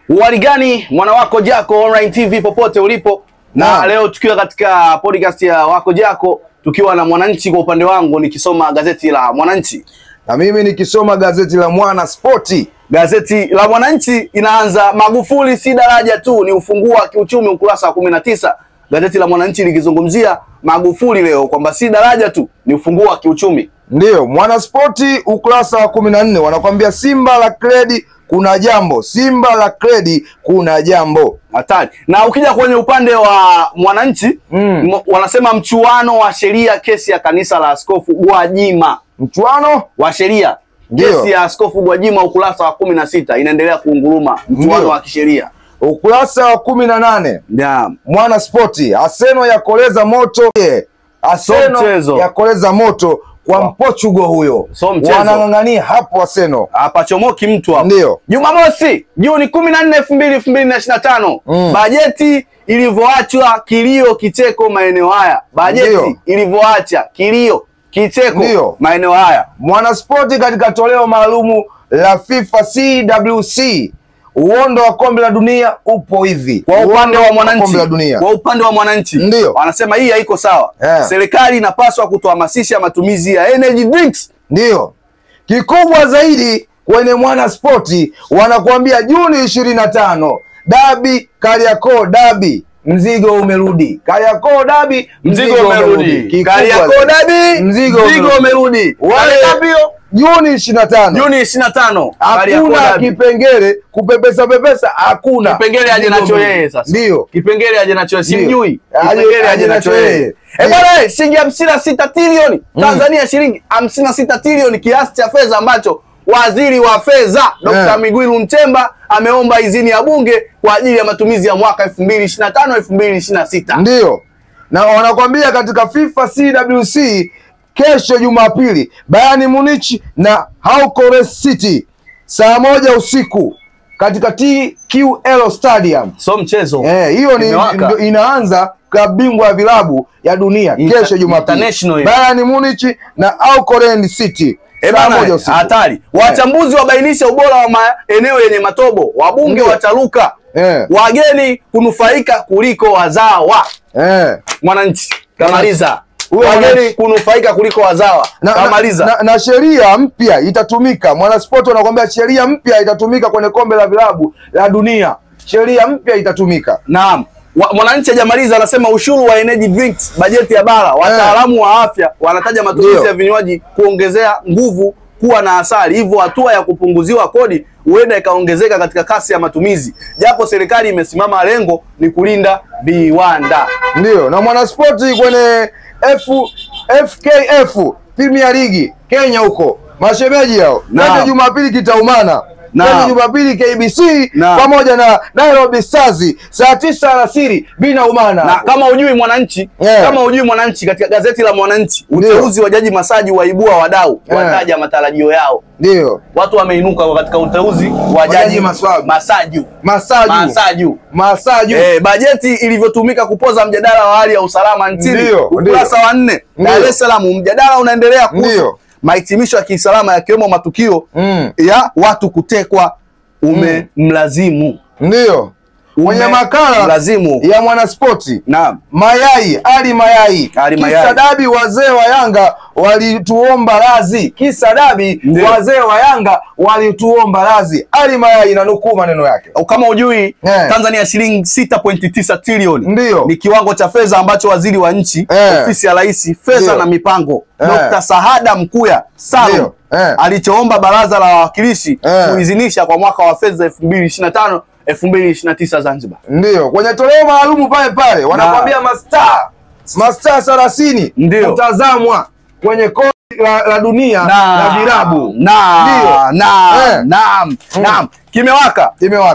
Uwarigani mwana wako Jako Online TV popote ulipo. Na leo tukiwa katika podcast ya wako Jako, tukiwa na Mwananchi. Kwa upande wangu nikisoma gazeti la Mwananchi, na mimi nikisoma gazeti la Mwana Sporti. Gazeti la Mwananchi inaanza Magufuli si daraja tu, ni ufunguo wa kiuchumi, ukurasa wa 19. Gazeti la Mwananchi likizungumzia Magufuli leo kwamba si daraja tu, ni ufunguo wa kiuchumi. Ndio, Mwana Sporti ukurasa wa 14 wanakuambia Simba la Kredi kuna jambo. Simba la Kredi kuna jambo. Hatari. Na ukija kwenye upande wa Mwananchi, wanasema mchuano wa sheria kesi ya kanisa la Askofu Gwajima. Mchuano wa sheria kesi ya Askofu Gwajima, ukurasa wa 16 inaendelea kuunguruma mchuano wa kisheria. Ukurasa wa 18. Mwana Sporti, Arsenal ya koleza moto. Arsenal ya koleza moto kwa Portugal huyo. Wanangangania hapo Arsenal. Hapachomoki mtu hapo. Ndio. Jumamosi, Juni 14, 2025. Bajeti ilivyoachwa kilio kicheko maeneo haya. Bajeti ilivyoacha kilio kicheko maeneo haya. Mwana Sporti katika toleo maalumu la FIFA CWC, uondo wa kombe la dunia upo hivi. Kwa upande wa Mwananchi, kwa upande wa Mwananchi wanasema hii haiko sawa. Serikali inapaswa kutohamasisha matumizi ya energy drinks. Ndio. Kikubwa zaidi kwenye Mwana Sporti wanakuambia Juni 25, Dabi Kariakoo Dabi, mzigo umerudi. Kariakoo Dabi, mzigo umerudi. Kariakoo Dabi, mzigo umerudi. Wale Dabi Juni 25. Juni 25. Hakuna kipengele kupepesa hakuna. Kipengele aje nacho yeye sasa. Ndio. Kipengele aje nacho simjui. Kipengele aje nacho yeye. Bwana, shilingi 56 trilioni. Tanzania shilingi 56 trilioni, kiasi cha fedha ambacho Waziri wa Fedha Dr. Mwigulu Nchemba ameomba idhini ya bunge kwa ajili ya matumizi ya mwaka 2025-2026. Ndio. Na wanakuambia katika FIFA CWC kesho Jumapili, Bayern Munich na Hull City saa 1 usiku katika TQL Stadium. So mchezo. Hiyo ni inaanza klabu bingwa ya vilabu ya dunia kesho Jumapili. Bayern Munich na Hull City. Hatari. Wachambuzi wabainisha ubora wa maeneo yenye matobo. Wabunge wataruka. Wageni kunufaika kuliko wazawa. Mwananchi kamaliza. Wageni kunufaika kuliko wazawa. Kamaliza. Na sheria mpya itatumika. Mwana Sporti wanakuambia sheria mpya itatumika kwenye kombe la vilabu la dunia. Sheria mpya itatumika. Naam. Mwananchi hajamaliza, anasema ushuru wa energy drinks, bajeti ya bara. Wataalamu wa afya wanataja matumizi ya vinywaji kuongezea nguvu kuwa na asali, hivyo hatua ya kupunguziwa kodi huenda ikaongezeka katika kasi ya matumizi, japo serikali imesimama lengo ni kulinda viwanda. Ndio. Na Mwana Sporti kwenye FKF Premier League Kenya huko, mashemeji hao kesho Jumapili kitaumana. Kesho Jumapili KBC pamoja na Nairobi Stars saa 9 alasiri bina umana. Na kama hujui Mwananchi, kama hujui Mwananchi, katika gazeti la Mwananchi, uteuzi wa Jaji Masaji waibua wadau, wataja matarajio yao. Ndio. Watu wameinuka katika uteuzi wa Jaji Masaju. Bajeti ilivyotumika kupoza mjadala wa hali ya usalama nchini, ukurasa wa 4. Dar es Salaam, mjadala unaendelea kuhusu mahitimisho ya kisalama yakiwemo matukio ya watu kutekwa umemlazimu. Ndio. Kwenye makala ya Mwana Sporti, Mayai, Ali Mayai. Kisa dabi wazee wa Yanga walituomba radhi. Kisa dabi wazee wa Yanga walituomba radhi. Ali Mayai na nukuu maneno yake. Kama hujui, Tanzania shilingi 6.9 trilioni. Ni kiwango cha fedha ambacho waziri wa nchi, ofisi ya Rais, fedha na mipango, Dr. Sahada Mkuya Salum alichoomba baraza la wawakilishi kuidhinisha kwa mwaka wa fedha 2025-2029 Zanzibar. Ndio. Kwenye toleo maalumu pale wanakuambia mastaa 30 utazamwa kwenye kombe la dunia la vilabu. Naam. Kimewaka.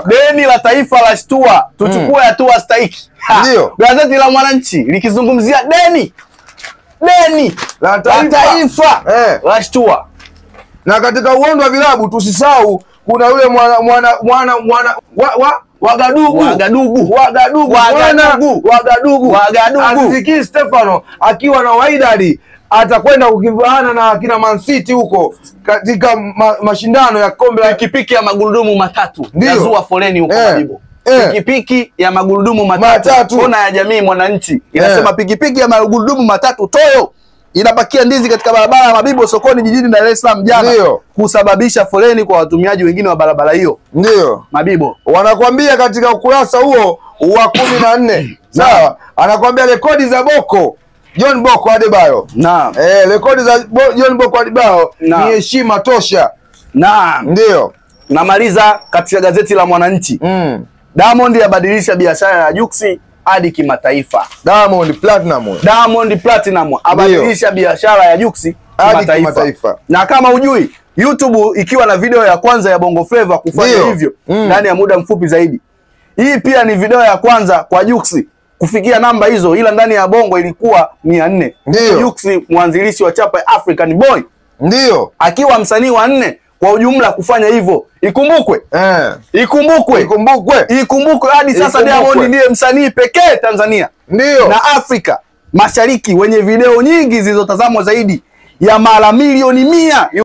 Deni la taifa la shtua, tuchukue hatua stahiki. Ndio. Gazeti la Mwananchi likizungumzia deni la taifa la shtua. Na katika uondo wa vilabu tusisahau kuna yule Wagadugu Aziz Ki Stefano akiwa na Wydad atakwenda kukimbana na kina Man City huko katika mashindano ya kombe la pikipiki ya magurudumu matatu. Yazua foleni huko Mabibo. Pikipiki ya magurudumu matatu. Kona ya Jamii Mwananchi inasema pikipiki ya magurudumu matatu toyo inapakia ndizi katika barabara ya Mabibo sokoni jijini Dar es Salaam jana, kusababisha foleni kwa watumiaji wengine wa barabara hiyo. Ndio Mabibo wanakuambia katika ukurasa huo wa 14. Sawa, anakuambia rekodi za John Boko Adebayo. Naam. Rekodi za John Boko Adebayo ni heshima tosha. Naam. Ndio. Namaliza katika gazeti la Mwananchi. Diamond yabadilisha biashara ya Jux hadi kimataifa. Diamond Platinum abadilisha biashara ya Jux hadi kimataifa. Na kama hujui, YouTube ikiwa na video ya kwanza ya Bongo Flava kufanya hivyo ndani ya muda mfupi zaidi. Hii pia ni video ya kwanza kwa Jux kufikia namba hizo, ila ndani ya Bongo ilikuwa 400. Jux mwanzilishi wa chapa ya African Boy. Ndio. Akiwa msanii wa 4 kwa ujumla kufanya hivyo. Ikumbukwe. Ikumbukwe hadi sasa Diamond ndiye msanii pekee Tanzania na Afrika Mashariki wenye video nyingi zilizotazamwa zaidi ya mara milioni 100.